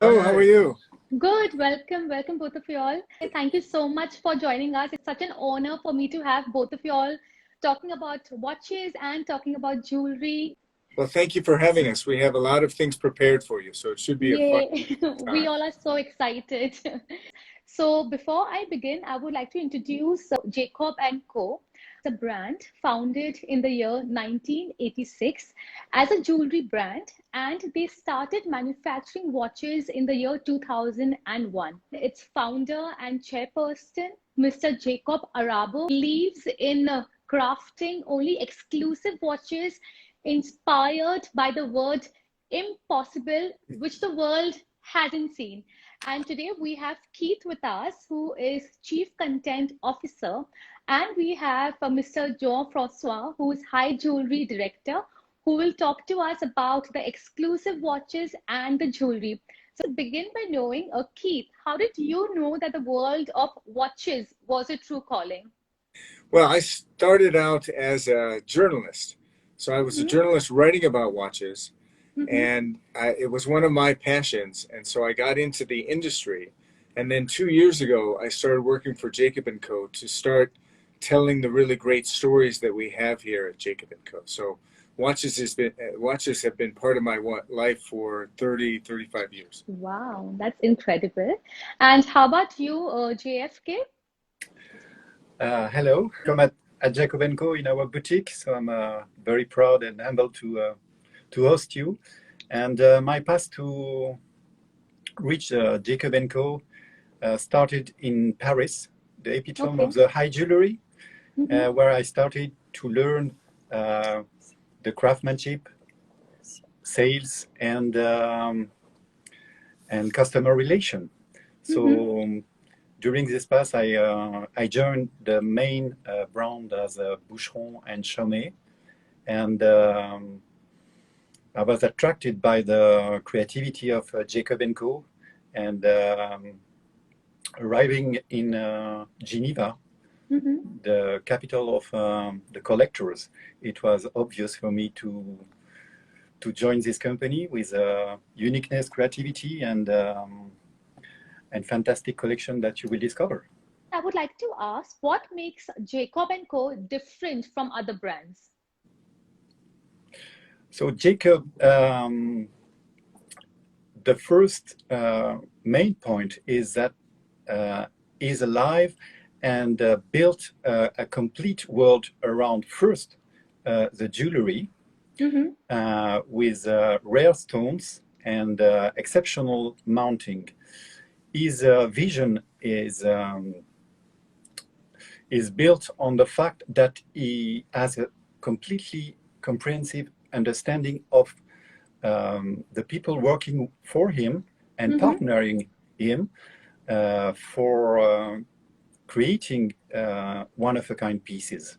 Oh, how are you? Good. Welcome both of you all. Thank you so much for joining us. It's such an honor for me to have both of you all talking about watches and talking about jewelry. Well, thank you for having us. We have a lot of things prepared for you, so it should be a fun Yay. We time. all are so excited. So before I begin, I would like to introduce Jacob and Co. It's a brand founded in the year 1986 as a jewelry brand, and they started manufacturing watches in the year 2001. Its founder and chairperson, Mr. Jacob Arabo, believes in crafting only exclusive watches inspired by the word impossible, which the world hasn't seen. And today we have Keith with us, who is Chief Content Officer, and we have Mr. Jean-Francois, who is High Jewelry Director, who will talk to us about the exclusive watches and the jewelry. So begin by knowing, Keith, how did you know that the world of watches was a true calling? Well, I started out as a journalist. So I was a Mm-hmm. journalist writing about watches, Mm-hmm. and it was one of my passions. And so I got into the industry. And then 2 years ago, I started working for Jacob & Co. to start telling the really great stories that we have here at Jacob & Co. So watches have been part of my life for 35 years. Wow, that's incredible. And how about you, JFK? Hello, come at Jacob & Co. in our boutique. So I'm very proud and humbled to host you. And my path to reach Jacob & Co. Started in Paris, the epitome Okay. of the high jewelry, Mm-hmm. where I started to learn the craftsmanship, sales, and customer relation. Mm-hmm. So during this path, I joined the main brand as Boucheron and Chaumet, and I was attracted by the creativity of Jacob & Co. And arriving in Geneva, Mm-hmm. the capital of the collectors, it was obvious for me to join this company with uniqueness, creativity, and fantastic collection that you will discover. I would like to ask what makes Jacob and Co. different from other brands? So Jacob, the first main point is that is alive and built a complete world around first the jewelry Mm-hmm. with rare stones and exceptional mounting. His vision is built on the fact that he has a completely comprehensive understanding of the people working for him and Mm-hmm. partnering him for creating one-of-a-kind pieces.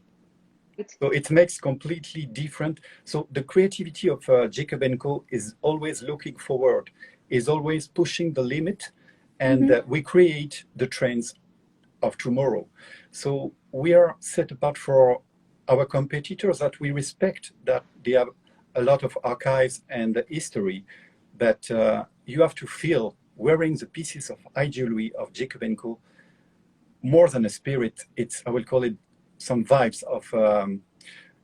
Right. So it makes completely different. So the creativity of Jacob & Co. is always looking forward, is always pushing the limit, and Mm-hmm. we create the trends of tomorrow. So we are set apart for our competitors that we respect, that they have a lot of archives and history, but you have to feel wearing the pieces of high jewelry of Jacob & Co. more than a spirit. It's, I will call it, some vibes of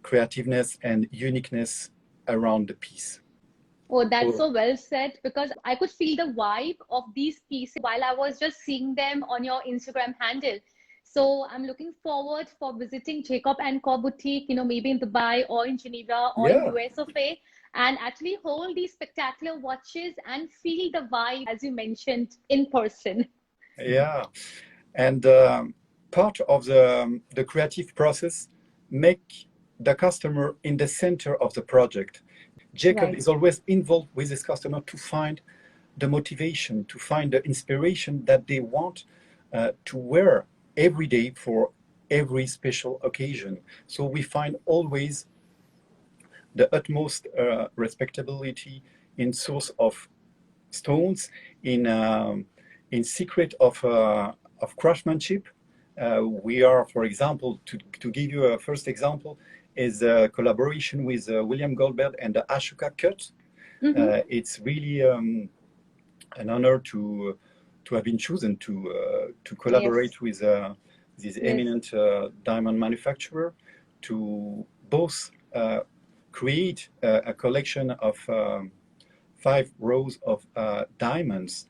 creativeness and uniqueness around the piece. Oh, that's So so well said because I could feel the vibe of these pieces while I was just seeing them on your Instagram handle. So I'm looking forward for visiting Jacob and Co boutique, maybe in Dubai or in Geneva or in yeah, US of A, and actually hold these spectacular watches and feel the vibe as you mentioned in person. yeah. And part of the creative process make the customer in the center of the project. Jacob Right. is always involved with his customer to find the motivation, to find the inspiration that they want to wear every day for every special occasion. So we find always the utmost respectability in source of stones, in secret of craftsmanship. We are, for example, to give you a first example, is a collaboration with William Goldberg and the Ashoka cut. Mm-hmm. It's really an honor to have been chosen to collaborate Yes. with this Yes. eminent diamond manufacturer to both create a collection of 5 rows of diamonds,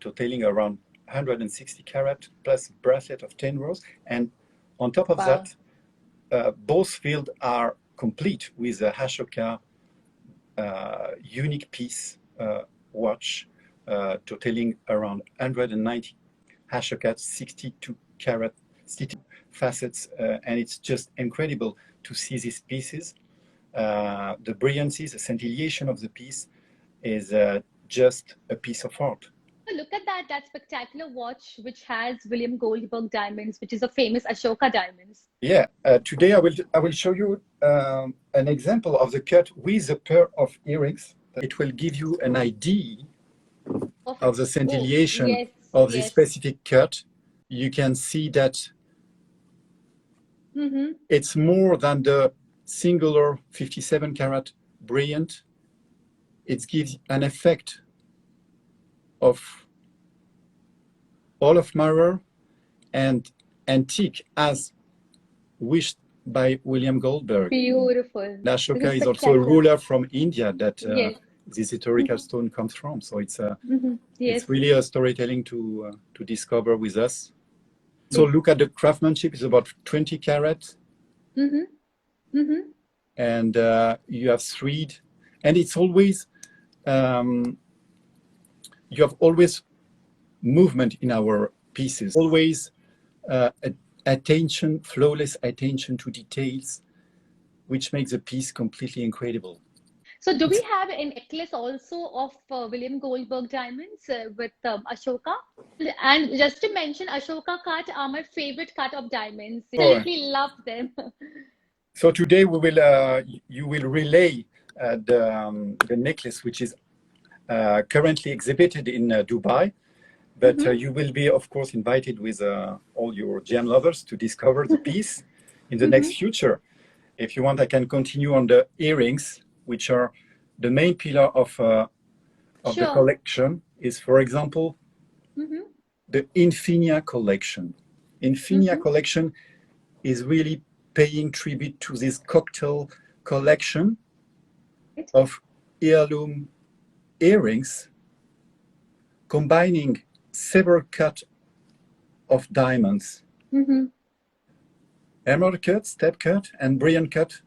totaling around 160 carat plus bracelet of 10 rows, and on top of Wow. that, both fields are complete with a Ashoka unique piece watch, totaling around 190 Ashoka 62 carat facets, and it's just incredible to see these pieces. The brilliancy, the scintillation of the piece is just a piece of art. Look at that spectacular watch which has William Goldberg diamonds, which is a famous Ashoka diamonds. Yeah, today I will show you an example of the cut with a pair of earrings. It will give you an idea of the Oh, scintillation yes, of this yes. specific cut. You can see that it's more than the singular 57 carat brilliant. It gives an effect of all of mirror and antique as wished by William Goldberg. Beautiful. This Ashoka is is also a spectacular. ruler from India that Yes. this historical stone comes from. So it's Yes. really a storytelling to discover with us. So look at the craftsmanship. It's about 20 carat, and you have thread, and it's always you have always movement in our pieces. Always attention, flawless attention to details, which makes the piece completely incredible. So do we have a necklace also of William Goldberg diamonds with Ashoka? And just to mention, Ashoka cut are my favorite cut of diamonds. Absolutely love them. So today we will you will relay the necklace, which is currently exhibited in Dubai, but you will be, of course, invited with all your gem lovers to discover the piece in the next future. If you want, I can continue on the earrings, which are the main pillar of the collection. Is, for example, the Infinia collection. Infinia collection is really paying tribute to this cocktail collection of heirloom earrings, combining several cut of diamonds, emerald cut, step cut, and brilliant cut.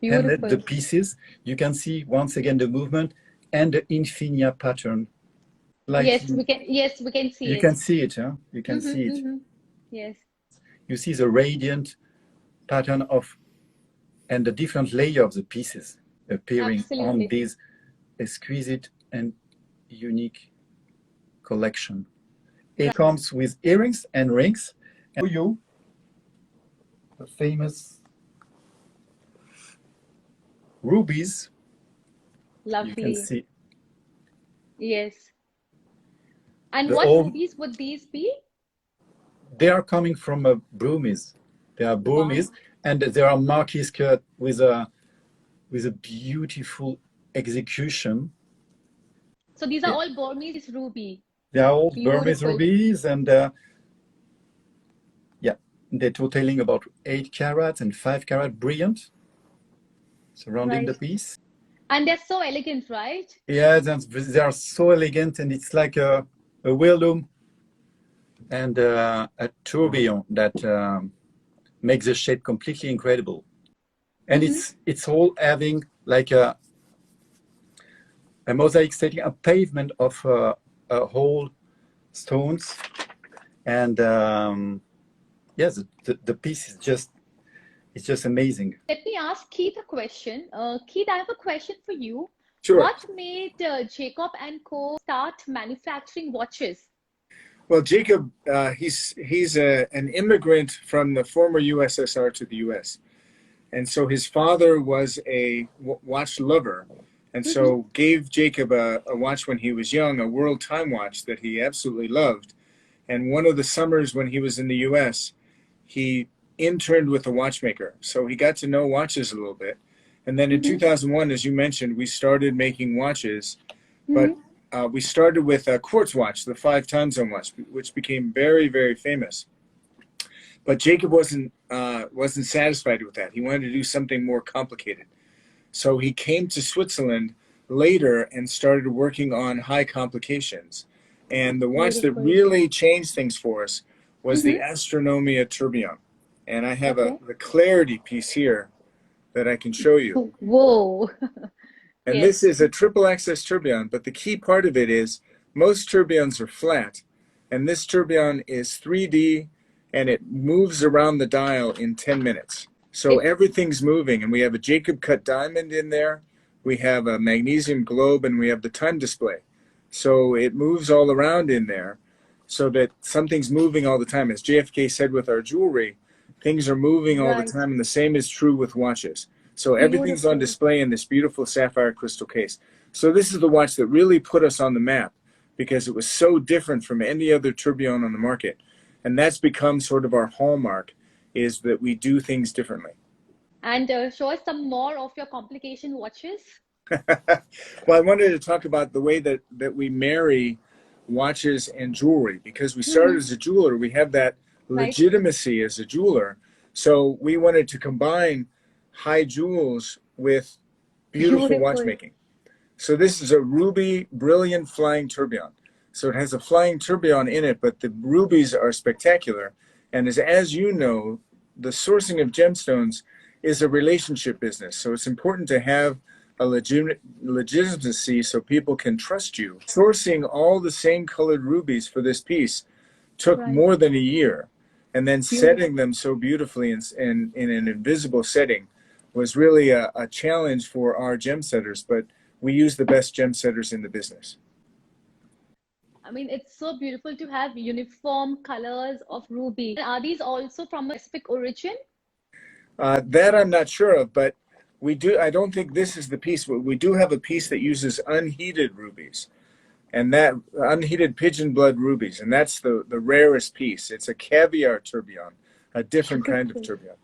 And the pieces, you can see once again the movement and the Infinia pattern. Like yes, we can. Yes, we can see it. You can see it, huh? You can see it. Yes. You see the radiant pattern of and the different layer of the pieces appearing on this exquisite and unique collection. It comes with earrings and rings. And you, the famous rubies. Lovely. You can see. Yes. And what rubies would these be? They are coming from Burmese. They are Burmese, and there are marquise cut with a beautiful execution. So these are all Burmese ruby. They are all Burmese rubies, and yeah, they're totaling about 8 carat and 5 carat brilliant surrounding the piece. And they're so elegant, right? Yeah, they are so elegant, and it's like a heirloom and a tourbillon that makes the shape completely incredible. And it's all having like a mosaic setting, a pavement of whole stones, and yes, the piece is just amazing. Let me ask Keith a question. Keith, I have a question for you. Sure. What made Jacob and Co. start manufacturing watches? Well, Jacob, he's an immigrant from the former USSR to the US. And so his father was a watch lover, and so gave Jacob a watch when he was young, a world time watch that he absolutely loved. And one of the summers when he was in the US, he interned with a watchmaker. So he got to know watches a little bit. And then in 2001, as you mentioned, we started making watches. But we started with a quartz watch, the 5 time zone watch, which became very, very famous. But Jacob wasn't satisfied with that. He wanted to do something more complicated. So he came to Switzerland later and started working on high complications. And the watch that Beautiful. really changed things for us was the Mm-hmm. Astronomia Tourbillon. And I have Okay. the clarity piece here that I can show you. Whoa. And Yes. this is a triple axis tourbillon, but the key part of it is most tourbillons are flat, and this tourbillon is 3D, and it moves around the dial in 10 minutes. So It, everything's moving, and we have a Jacob cut diamond in there, we have a magnesium globe, and we have the time display. So it moves all around in there so that something's moving all the time. As JFK said with our jewelry, things are moving all the right. time, and the same is true with watches. So everything's on Beautiful. display in this beautiful sapphire crystal case. So this is the watch that really put us on the map because it was so different from any other tourbillon on the market. And that's become sort of our hallmark, is that we do things differently. And show us some more of your complication watches. Well, I wanted to talk about the way that we marry watches and jewelry, because we started Mm-hmm. as a jeweler. We have that Right. legitimacy as a jeweler. So we wanted to combine high jewels with beautiful Beautiful. watchmaking. So this is a ruby brilliant flying tourbillon. So it has a flying tourbillon in it, but the rubies are spectacular. And as you know, the sourcing of gemstones is a relationship business. So it's important to have a legitimacy so people can trust you. Sourcing all the same colored rubies for this piece took Right. more than a year. And then Beautiful. setting them so beautifully in an invisible setting was really a challenge for our gem setters, but we use the best gem setters in the business. I mean, it's so beautiful to have uniform colors of ruby. Are these also from a specific origin? That I'm not sure of, but we do. I don't think this is the piece, but we do have a piece that uses unheated rubies, and that unheated pigeon blood rubies, and that's the rarest piece. It's a caviar tourbillon, a different kind of Beautiful. tourbillon.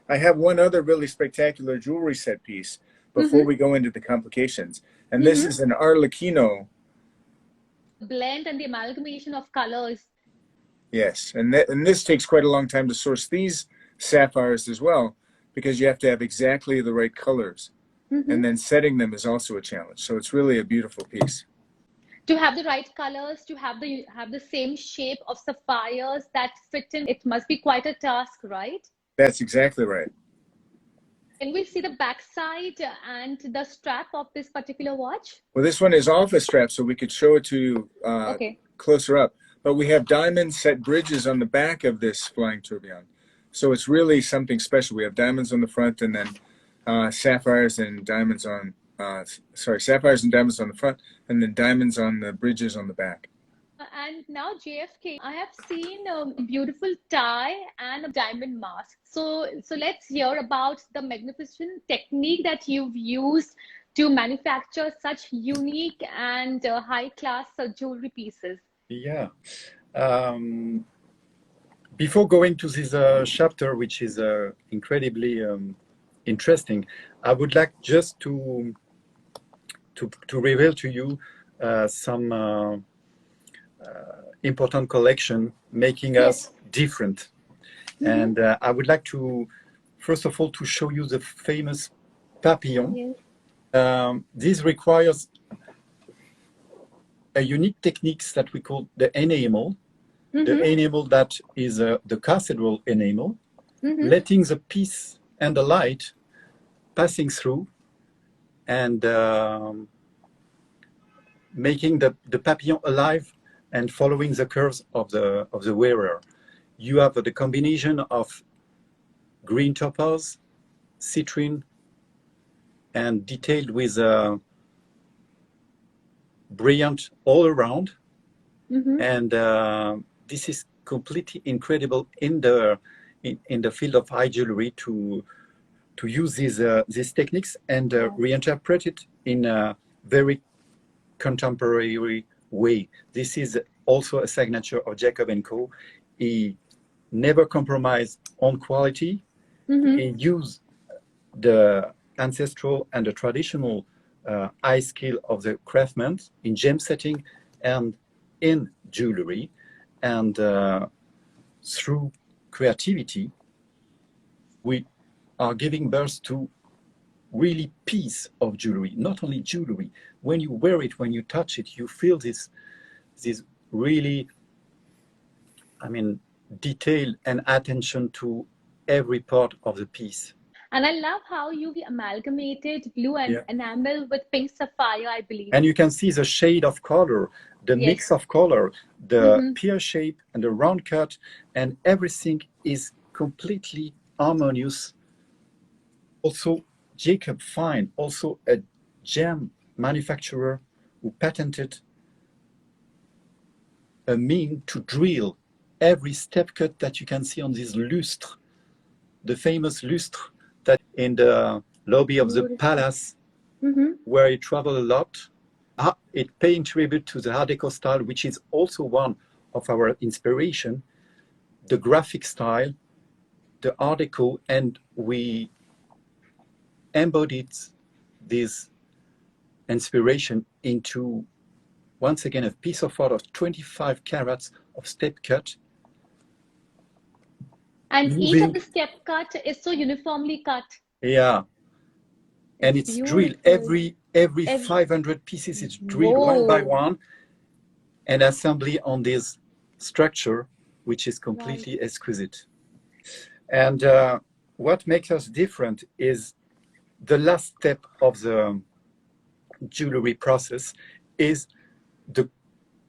I have one other really spectacular jewelry set piece before Mm-hmm. we go into the complications, and this Mm-hmm. is an arlecchino. Blend and the amalgamation of colors. Yes, and this takes quite a long time to source these sapphires as well, because you have to have exactly the right colors, Mm-hmm. and then setting them is also a challenge. So it's really a beautiful piece. To have the right colors, to have the same shape of sapphires that fit in, it must be quite a task, right? That's exactly right. Can we see the backside and the strap of this particular watch? Well, this one is off a strap, so we could show it to you Okay. closer up. But we have diamond set bridges on the back of this flying tourbillon. So it's really something special. We have diamonds on the front, and then sapphires and diamonds on, sapphires and diamonds on the front, and then diamonds on the bridges on the back. And now JFK, I have seen a beautiful tie and a diamond mask. So let's hear about the magnificent technique that you've used to manufacture such unique and high-class jewelry pieces. Yeah. Before going to this chapter, which is incredibly interesting, I would like just to reveal to you some important collection making Yes. us different. Mm-hmm. And I would like to, first of all, to show you the famous papillon. Yes. This requires a unique techniques that we call the enamel. Mm-hmm. The enamel that is the cathedral enamel, Mm-hmm. letting the piece and the light passing through and making the papillon alive and following the curves of the wearer. You have the combination of green topaz, citrine, and detailed with brilliant all around. Mm-hmm. And this is completely incredible in the field of high jewelry to use these techniques and reinterpret it in a very contemporary way. This is also a signature of Jacob & Co. He never compromised on quality. Mm-hmm. He used the ancestral and the traditional high skill of the craftsmen in gem setting and in jewelry. And through creativity, we are giving birth to really piece of jewelry, not only jewelry. When you wear it, when you touch it, you feel this really, I mean, detail and attention to every part of the piece. And I love how you amalgamated blue and Yeah. enamel with pink sapphire, I believe. And you can see the shade of color, the Yes. mix of color, the pear shape and the round cut, and everything is completely harmonious. Also, Jacob Fine, also a gem manufacturer who patented a mean to drill every step cut that you can see on this lustre, the famous lustre that in the lobby of the palace, where he traveled a lot. It paying tribute to the Art Deco style, which is also one of our inspiration, the graphic style, the Art Deco, and we embodied this inspiration into, once again, a piece of art of 25 carats of step cut. And each of the step cut is so uniformly cut. Yeah. And it's drilled every 500 pieces, it's drilled one by one and assembly on this structure, which is completely exquisite. And what makes us different is the last step of the jewelry process is the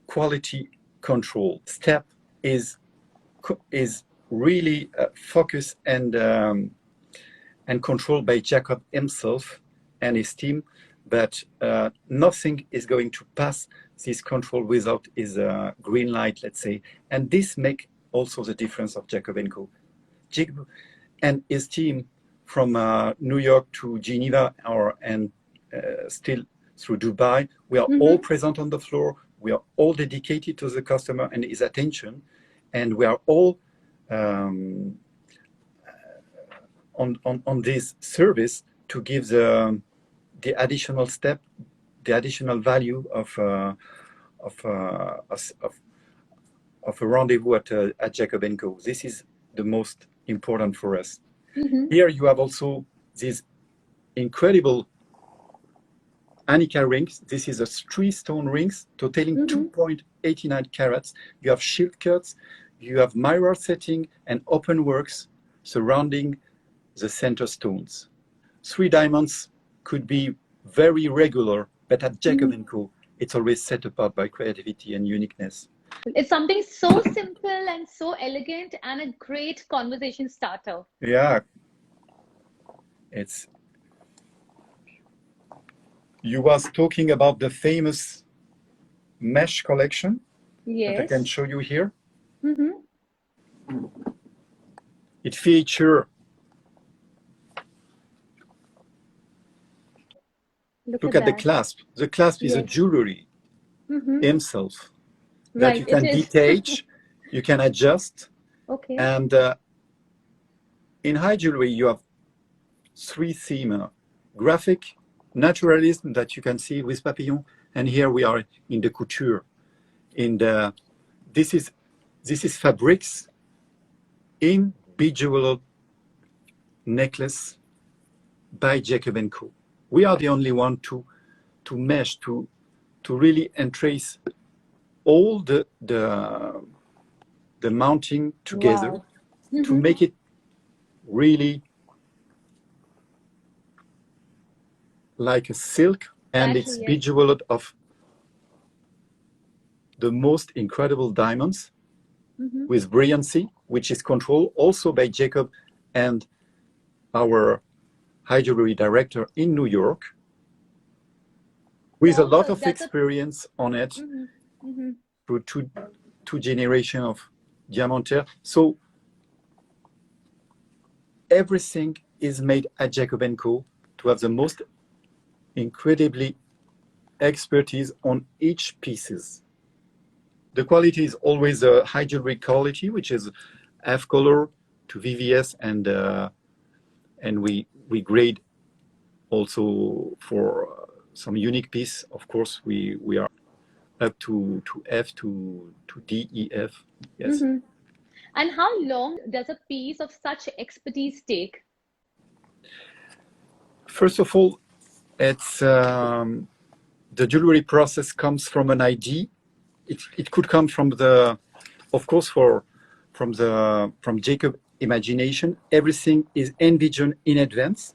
quality control. Step is really focused and controlled by Jacob himself and his team, but nothing is going to pass this control without his green light, let's say. And this makes also the difference of Jacob & Co. Jacob and his team from New York to Geneva and still through Dubai, we are all present on the floor. We are all dedicated to the customer and his attention. And we are all on this service to give the additional step, the additional value of a rendezvous at Jacob & Co. This is the most important for us. Here you have also these incredible Anika rings. This is a 3-stone rings totaling 2.89 carats. You have shield cuts, you have mirror setting and open works surrounding the center stones. 3 diamonds could be very regular, but at Jacob & Co, it's always set apart by creativity and uniqueness. It's something so simple and so elegant and a great conversation starter. Yeah. You was talking about the famous mesh collection that I can show you here. It features, look at the clasp. The clasp is a jewelry himself that you can detach, you can adjust. And in high jewelry, you have 3 themes: graphic, naturalism that you can see with papillon, and here we are in the couture. This is fabrics in bejeweled necklace by Jacob & Co. We are the only one to mesh, to really entrace all the mounting together to make it really like a silk, and it's bejeweled of the most incredible diamonds with brilliancy, which is controlled also by Jacob and our high jewelry director in New York, with a lot of experience on it through two generations of diamantaire. So everything is made at Jacob & Co to have the most incredibly expertise on each pieces. The quality is always a high jewelry quality, which is F color to VVS, and we grade also for some unique piece. Of course, we are up to F to D, E, F. Yes. Mm-hmm. And how long does a piece of such expertise take? First of all, it's the jewelry process comes from an idea. It could come from the, of course, from Jacob imagination. Everything is envisioned in advance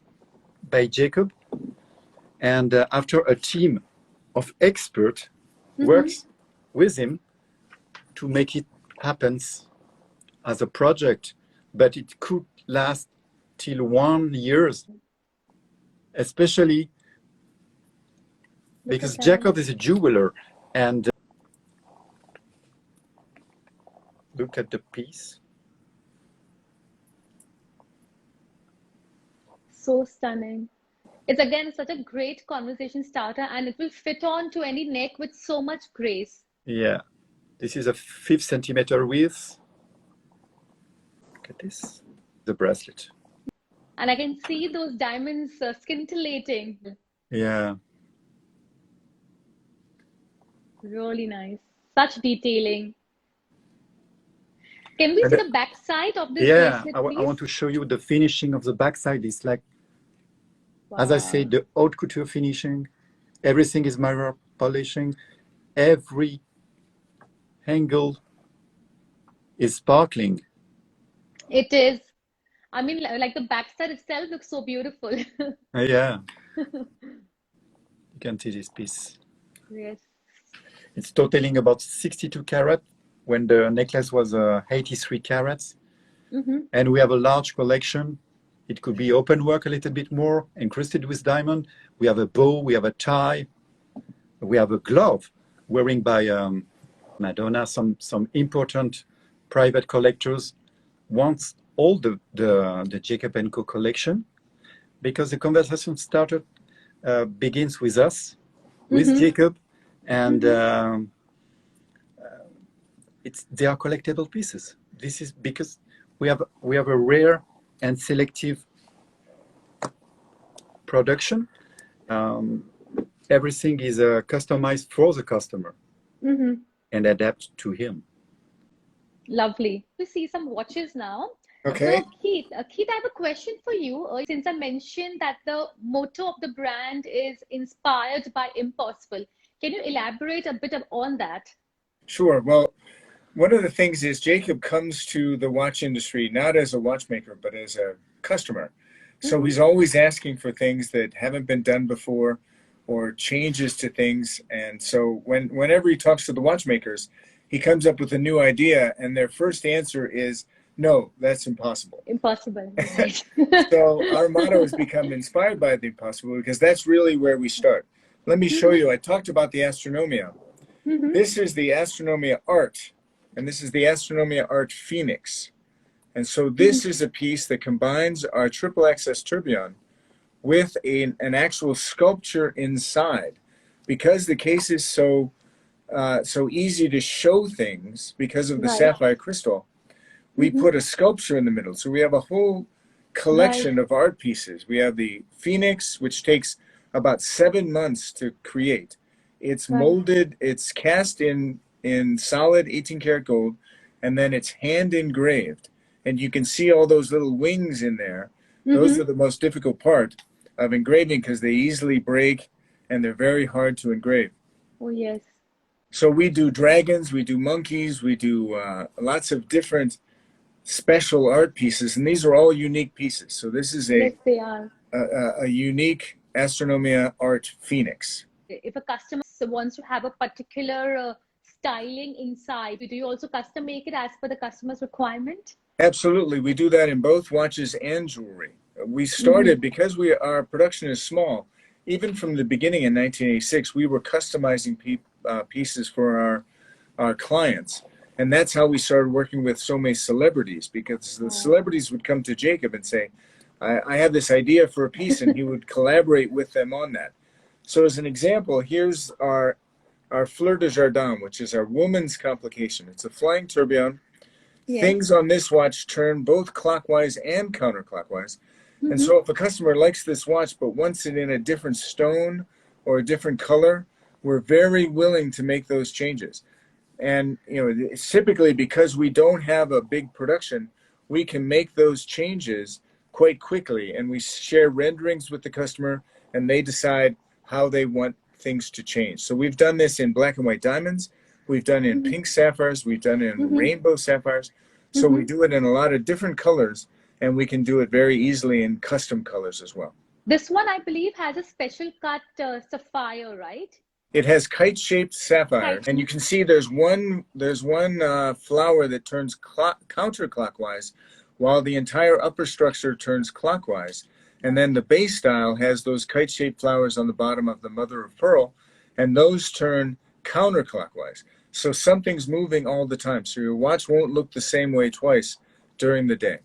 by Jacob, and after a team of experts works with him to make it happen as a project, but it could last till 1 year, especially because Jacob is a jeweler. And look at the piece. So stunning. It's again such a great conversation starter, and it will fit on to any neck with so much grace. Yeah, this is a 5 centimeter width. Look at this, the bracelet. And I can see those diamonds scintillating. Yeah. Really nice. Such detailing. Can we see the back side of this bracelet, I please? want to show you the finishing of the backside. It's like, as I say, the haute couture finishing. Everything is mirror polishing. Every angle is sparkling. It is. I mean, like the backside itself looks so beautiful. Yeah. You can see this piece. Yes. It's totaling about 62 carat when the necklace was 83 carats. And we have a large collection. It could be open work a little bit more, encrusted with diamond. We have a bow, we have a tie, we have a glove wearing by Madonna. Some important private collectors want all the Jacob & Co collection, because the conversation started begins with us, with Jacob, and they are collectible pieces. This is because we have a rare and selective production. Everything is customized for the customer and adapt to him. Lovely. We see some watches now. Okay. So Keith, I have a question for you. Since I mentioned that the motto of the brand is inspired by impossible, can you elaborate a bit on that? Sure. Well, one of the things is Jacob comes to the watch industry not as a watchmaker, but as a customer. So he's always asking for things that haven't been done before or changes to things. And so whenever he talks to the watchmakers, he comes up with a new idea, and their first answer is, no, that's impossible. Impossible. Right. So our motto has become inspired by the impossible, because that's really where we start. Let me show you. I talked about the Astronomia. This is the Astronomia Art, and this is the Astronomia Art Phoenix. And so this is a piece that combines our triple access tourbillon with an actual sculpture inside. Because the case is so easy to show things because of the sapphire crystal, we put a sculpture in the middle. So we have a whole collection of art pieces. We have the Phoenix, which takes about 7 months to create. It's molded, it's cast in solid 18 karat gold, and then it's hand engraved. And you can see all those little wings in there. Those are the most difficult part of engraving, because they easily break and they're very hard to engrave. Oh, yes. So we do dragons, we do monkeys, we do lots of different special art pieces, and these are all unique pieces. So this is Yes, they are. a unique Astronomia Art Phoenix. If a customer wants to have a particular styling inside, do you also custom make it as per the customer's requirement? Absolutely. We do that in both watches and jewelry. We started, because our production is small, even from the beginning in 1986, we were customizing pieces for our clients. And that's how we started working with so many celebrities, because the celebrities would come to Jacob and say, I have this idea for a piece, and he would collaborate with them on that. So as an example, here's our Fleur de Jardin, which is our woman's complication. It's a flying tourbillon. Yes. Things on this watch turn both clockwise and counterclockwise. And so if a customer likes this watch but wants it in a different stone or a different color, we're very willing to make those changes. And it's typically because we don't have a big production, we can make those changes quite quickly, and we share renderings with the customer, and they decide how they want things to change. So we've done this in black and white diamonds, we've done it in pink sapphires, we've done it in rainbow sapphires. So we do it in a lot of different colors, and we can do it very easily in custom colors as well. This one, I believe, has a special cut sapphire, right? It has kite-shaped sapphire, and you can see there's one flower that turns counterclockwise, while the entire upper structure turns clockwise. And then the base style has those kite-shaped flowers on the bottom of the mother of pearl, and those turn counterclockwise. So something's moving all the time. So your watch won't look the same way twice during the day.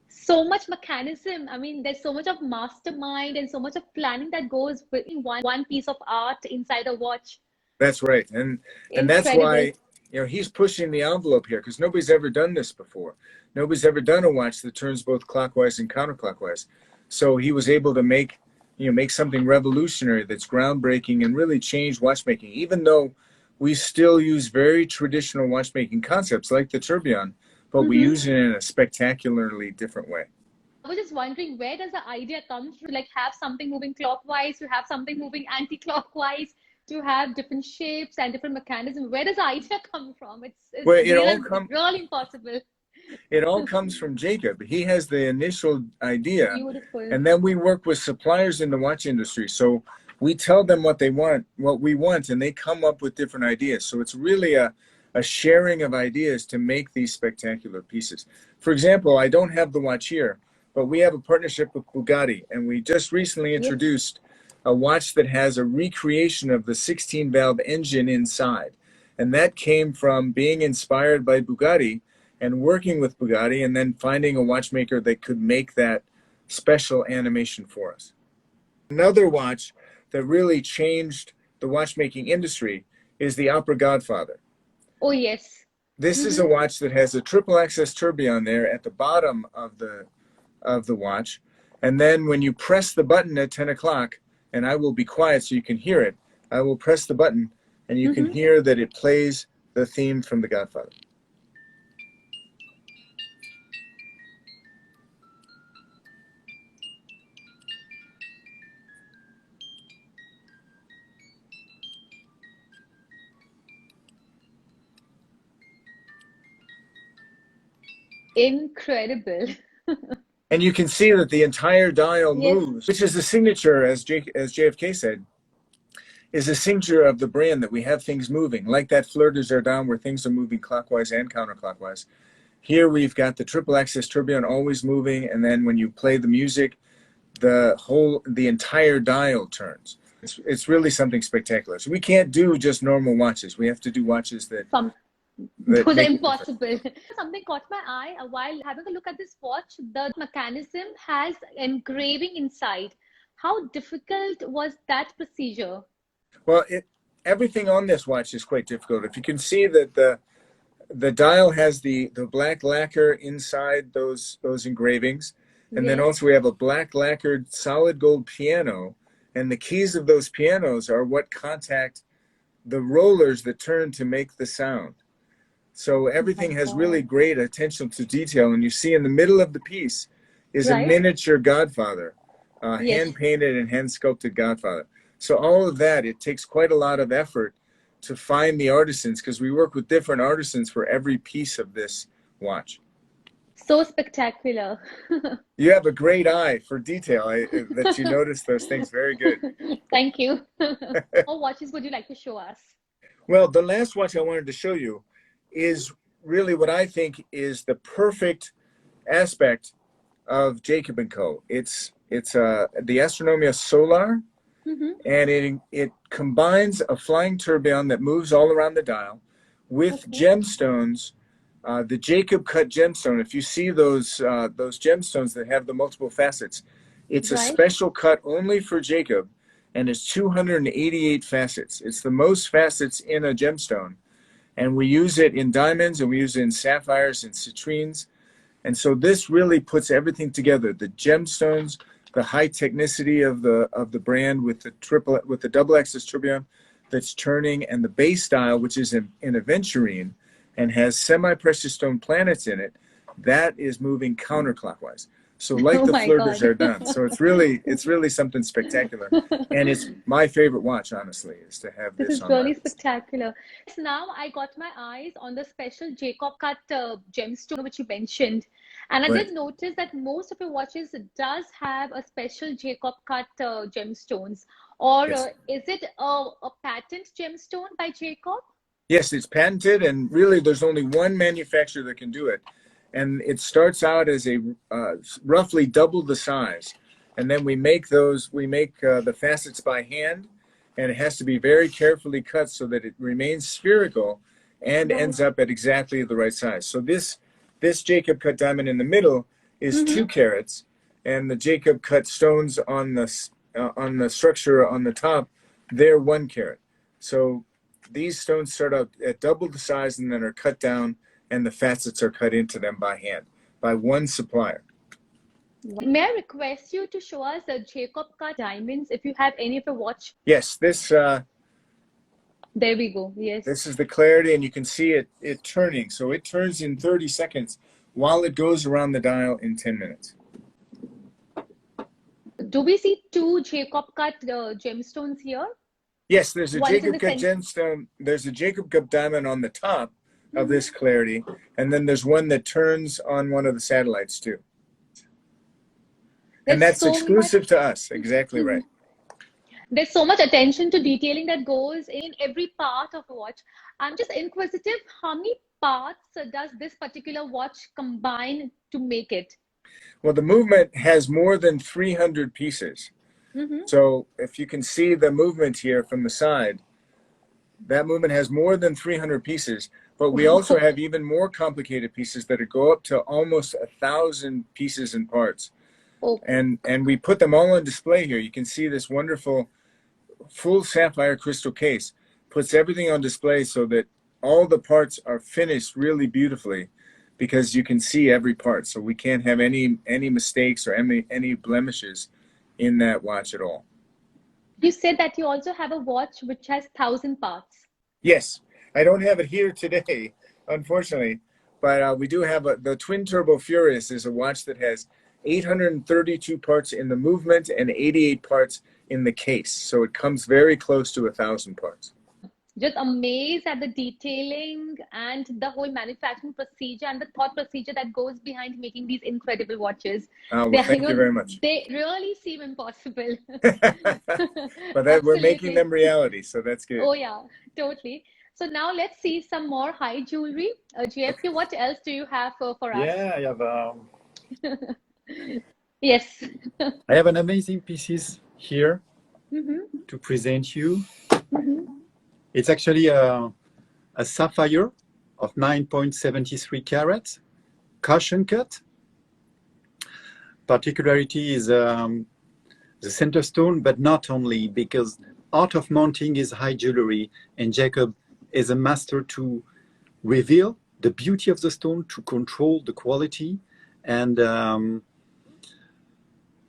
So much mechanism. I mean, there's so much of mastermind and so much of planning that goes in one piece of art inside a watch. That's right. And that's why he's pushing the envelope here, because nobody's ever done this before. Nobody's ever done a watch that turns both clockwise and counterclockwise. So he was able to make something revolutionary that's groundbreaking and really change watchmaking, even though we still use very traditional watchmaking concepts like the tourbillon, but we use it in a spectacularly different way. I was just wondering, where does the idea come from? Like, have something moving clockwise, to have something moving anti-clockwise, to have different shapes and different mechanisms. Where does the idea come from? It's really impossible. It all comes from Jacob. He has the initial idea. Beautiful. And then we work with suppliers in the watch industry. So we tell them what they want, what we want, and they come up with different ideas. So it's really a sharing of ideas to make these spectacular pieces. For example, I don't have the watch here, but we have a partnership with Bugatti, and we just recently introduced a watch that has a recreation of the 16-valve engine inside. And that came from being inspired by Bugatti and working with Bugatti, and then finding a watchmaker that could make that special animation for us. Another watch that really changed the watchmaking industry is the Opera Godfather. Oh, yes. This is a watch that has a triple access tourbillon there at the bottom of the watch. And then when you press the button at 10 o'clock, and I will be quiet so you can hear it, I will press the button and you can hear that it plays the theme from The Godfather. Incredible. And you can see that the entire dial moves, which is the signature, as JFK said, is a signature of the brand, that we have things moving, like that Fleur de Jardin where things are moving clockwise and counterclockwise. Here we've got the triple access tourbillon always moving, and then when you play the music, the entire dial turns. It's really something spectacular. So we can't do just normal watches. We have to do watches that was impossible. Something caught my eye while having a look at this watch. The mechanism has engraving inside. How difficult was that procedure? Well, everything on this watch is quite difficult. If you can see that the dial has the black lacquer inside those engravings, and then also we have a black lacquered solid gold piano, and the keys of those pianos are what contact the rollers that turn to make the sound. So everything has really great attention to detail, and you see in the middle of the piece is a miniature Godfather, hand-painted and hand-sculpted Godfather. So all of that, it takes quite a lot of effort to find the artisans, because we work with different artisans for every piece of this watch. So spectacular. You have a great eye for detail, that you notice those things. Very good. Thank you. What watches would you like to show us? Well, the last watch I wanted to show you is really what I think is the perfect aspect of Jacob & Co. It's the Astronomia Solar, and it combines a flying tourbillon that moves all around the dial with gemstones, the Jacob cut gemstone. If you see those gemstones that have the multiple facets, it's a special cut only for Jacob, and it's 288 facets. It's the most facets in a gemstone. And we use it in diamonds, and we use it in sapphires and citrines. And so this really puts everything together. The gemstones, the high technicity of the brand with the double axis tourbillon that's turning, and the base style, which is in aventurine and has semi-precious stone planets in it, that is moving counterclockwise. So like Oh the my flirters God. are done. So it's really something spectacular. And it's my favorite watch, honestly, is to have This this is on my really wrist. spectacular. Yes, now I got my eyes on the special Jacob cut gemstone which you mentioned, and I Right. did notice that most of your watches does have a special Jacob cut gemstones. Or Yes. is it a patent gemstone by Jacob? Yes, it's patented, and really there's only one manufacturer that can do it. And it starts out as a roughly double the size. And then we make the facets by hand, and it has to be very carefully cut so that it remains spherical and Right. ends up at exactly the right size. So this Jacob cut diamond in the middle is Mm-hmm. 2 carats, and the Jacob cut stones on the structure on the top, they're 1 carat. So these stones start out at double the size and then are cut down, and the facets are cut into them by hand by one supplier. May I request you to show us the Jacob cut diamonds if you have any of your watch? Yes, There we go. Yes. this is the clarity, and you can see it turning. So it turns in 30 seconds while it goes around the dial in 10 minutes. Do we see two Jacob cut gemstones here? Yes, there's a One is in Jacob the cut center. gemstone. There's a Jacob cut diamond on the top of Mm-hmm. this clarity, and then there's one that turns on one of the satellites too. And There's that's so much. exclusive to us. Exactly Mhm. right. There's so much attention to detailing that goes in every part of a watch. I'm just inquisitive, how many parts does this particular watch combine to make it? Well, the movement has more than 300 pieces. Mm-hmm. So if you can see the movement here from the side, that movement has more than 300 pieces, but we also have even more complicated pieces that go up to almost 1,000 pieces and parts. Oh, And we put them all on display here. You can see this wonderful full sapphire crystal case puts everything on display so that all the parts are finished really beautifully, because you can see every part. So we can't have any mistakes or any blemishes in that watch at all. you said that you also have a watch which has 1,000 parts. Yes, I don't have it here today, unfortunately, but we do have the Twin Turbo Furious is a watch that has 832 parts in the movement and 88 parts in the case. So it comes very close to 1,000 parts. Just amazed at the detailing and the whole manufacturing procedure and the thought procedure that goes behind making these incredible watches. Well, They, thank you very much. they really seem impossible. But we're making them Absolutely. reality, so that's good. Oh yeah, totally. So now let's see some more high jewelry. Okay. JFK, what else do you have for us? Yeah, Yes. I have an amazing pieces here Mm-hmm. to present you. Mm-hmm. It's actually a sapphire of 9.73 carats, caution cut. Particularity is the center stone, but not only, because art of mounting is high jewelry, and Jacob is a master to reveal the beauty of the stone, to control the quality. And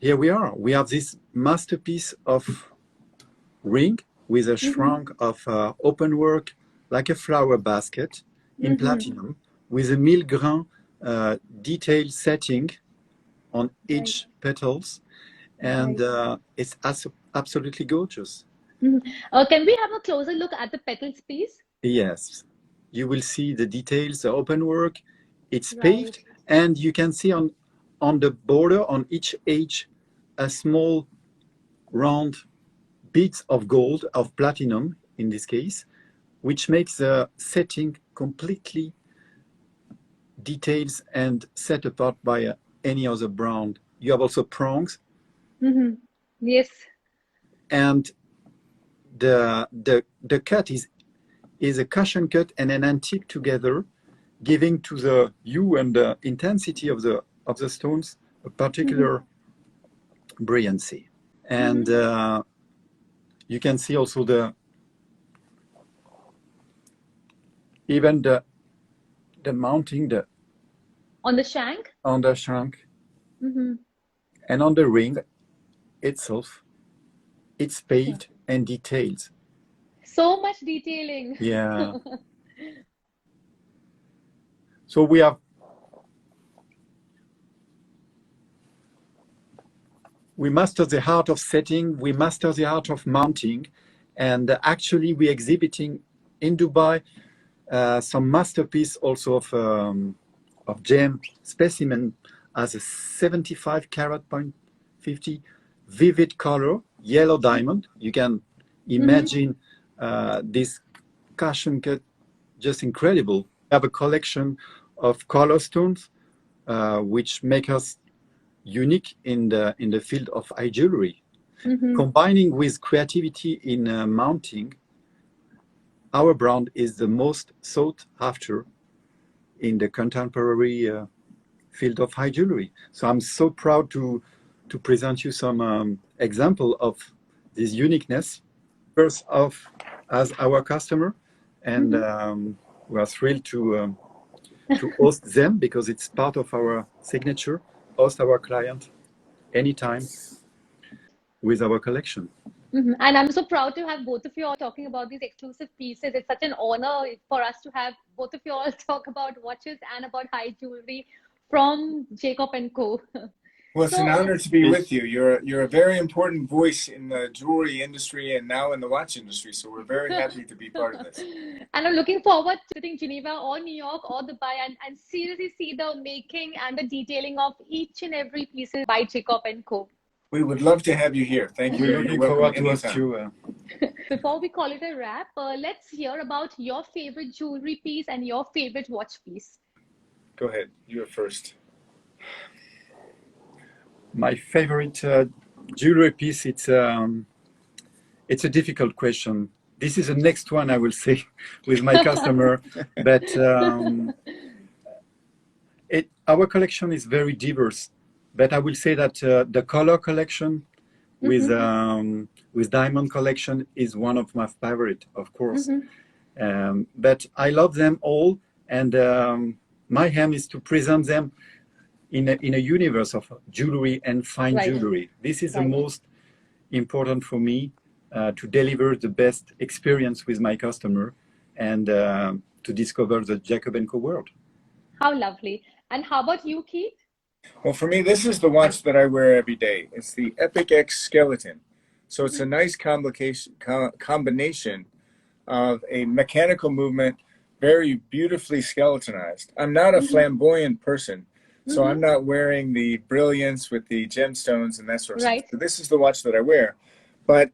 here we are. We have this masterpiece of ring with a shrunk of open work, like a flower basket in platinum, with a mille grain detail setting on each petals, and it's absolutely gorgeous. Can we have a closer look at the petals, please? Yes, you will see the details, the open work. It's Right. paved, and you can see on the border, on each edge, a small round beads of gold, of platinum in this case, which makes the setting completely details and set apart by any other brand. You have also prongs, Mm-hmm. Yes. and the cut is a caution cut and an antique together, giving to the hue and the intensity of the stones a particular brilliancy. And you can see also even the mounting On the shank? on the shank Mm-hmm. and on the ring. itself, it's paved and detailed. So much detailing. Yeah. So we master the art of setting, we master the art of mounting, and actually we're exhibiting in Dubai some masterpiece also of gem specimen as a 75 carat point 50 vivid color yellow diamond. You can imagine this cushion cut, just incredible. We have a collection of color stones which make us unique in the field of high jewelry. Combining with creativity in mounting, our brand is the most sought after in the contemporary field of high jewelry. So I'm so proud to present you some example of this uniqueness. First off, as our customer, and we are thrilled to host them because it's part of our signature. Host our client anytime with our collection. And I'm so proud to have both of you all talking about these exclusive pieces. It's such an honor for us to have both of you all talk about watches and about high jewelry from Jacob and Co. Well, it's an honor to be with you. You're a very important voice in the jewelry industry and now in the watch industry. So we're very happy to be part of this. And I'm looking forward to visiting Geneva or New York or Dubai and seriously see the making and the detailing of each and every piece by Jacob and Co. We would love to have you here. Thank you. We're looking forward to host you. Before we call it a wrap, let's hear about your favorite jewelry piece and your favorite watch piece. Go ahead. You're first. My favorite jewelry piece, it's a difficult question. This is the next one I will say with my customer, but our collection is very diverse. But I will say that the color collection with diamond collection is one of my favorite, of course. But I love them all, and my aim is to present them in a universe of jewelry and fine jewelry. This is the most important for me, to deliver the best experience with my customer and to discover the Jacob & Co world. How lovely. And how about you, Keith? Well, for me, this is the watch that I wear every day. It's the Epic X Skeleton. So it's a nice combination of a mechanical movement, very beautifully skeletonized. I'm not a flamboyant person, so I'm not wearing the brilliance with the gemstones and that sort of stuff. So this is the watch that I wear. But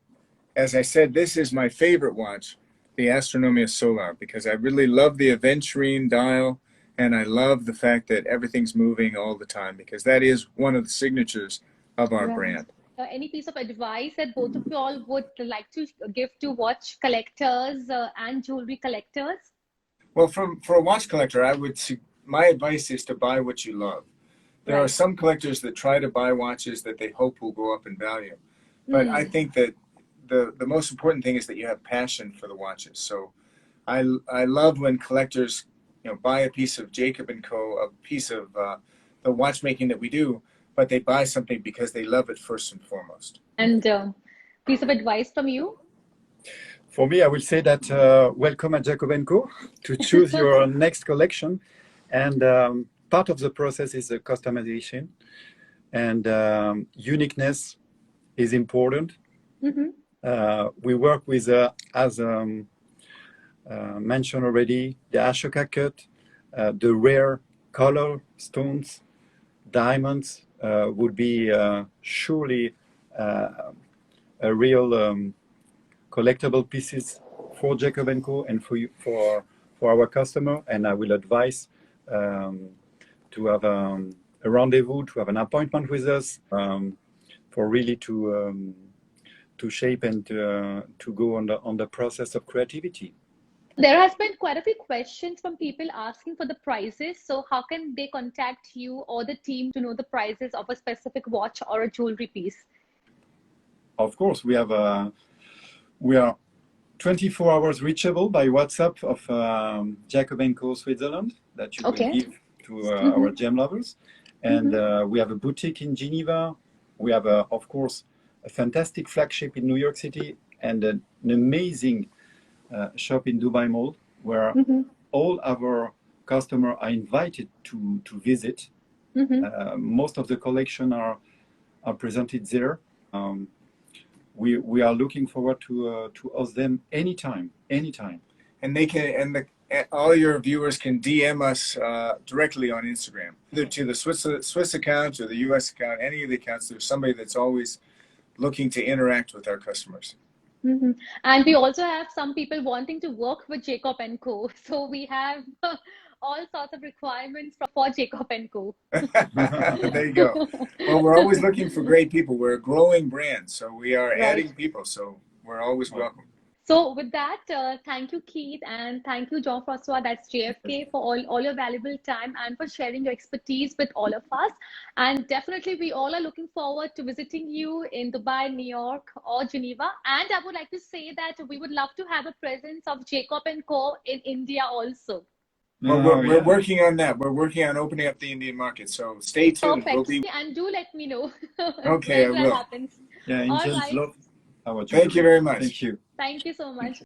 as I said, this is my favorite watch, the Astronomia Solar, because I really love the aventurine dial. And I love the fact that everything's moving all the time, because that is one of the signatures of our brand. Any piece of advice that both of you all would like to give to watch collectors and jewelry collectors? Well, for a watch collector, my advice is to buy what you love. There are some collectors that try to buy watches that they hope will go up in value. But I think that the most important thing is that you have passion for the watches. So I love when collectors buy a piece of Jacob & Co., a piece of the watchmaking that we do, but they buy something because they love it first and foremost. And piece of advice from you? For me, I will say that welcome at Jacob & Co. to choose your next collection. And part of the process is the customization. And uniqueness is important. We work with, as mentioned already, the Ashoka cut, the rare color stones, diamonds would be surely a real collectible pieces for Jacob & Co. and for our customer. And I will advise to have a rendezvous, to have an appointment with us for really to shape and to go on the process of creativity. There has been quite a few questions from people asking for the prices. So how can they contact you or the team to know the prices of a specific watch or a jewelry piece? Of course, we are 24 hours reachable by WhatsApp of Jacob & Co. Switzerland that you will give to our gem lovers. And we have a boutique in Geneva. We have, of course, a fantastic flagship in New York City and an amazing shop in Dubai Mall, where all our customers are invited to visit. Most of the collection are presented there. We are looking forward to host them anytime. And they can, and all your viewers can DM us directly on Instagram, either to the Swiss account or the US account, any of the accounts. There's somebody that's always looking to interact with our customers. And we also have some people wanting to work with Jacob and Co. So we have all sorts of requirements for Jacob and Co. There you go. Well, we're always looking for great people. We're a growing brand, so we are adding people. So we're always welcome. So with that, thank you, Keith, and thank you, Jean-Francois, that's JFK, for all your valuable time and for sharing your expertise with all of us. And definitely, we all are looking forward to visiting you in Dubai, New York, or Geneva. And I would like to say that we would love to have a presence of Jacob & Co. in India also. Well, we're working on that. We're working on opening up the Indian market. So stay tuned. Perfect. And do let me know. Okay, I will. Happens. Yeah, Indians love our job. Thank you very much. Thank you. Thank you so much.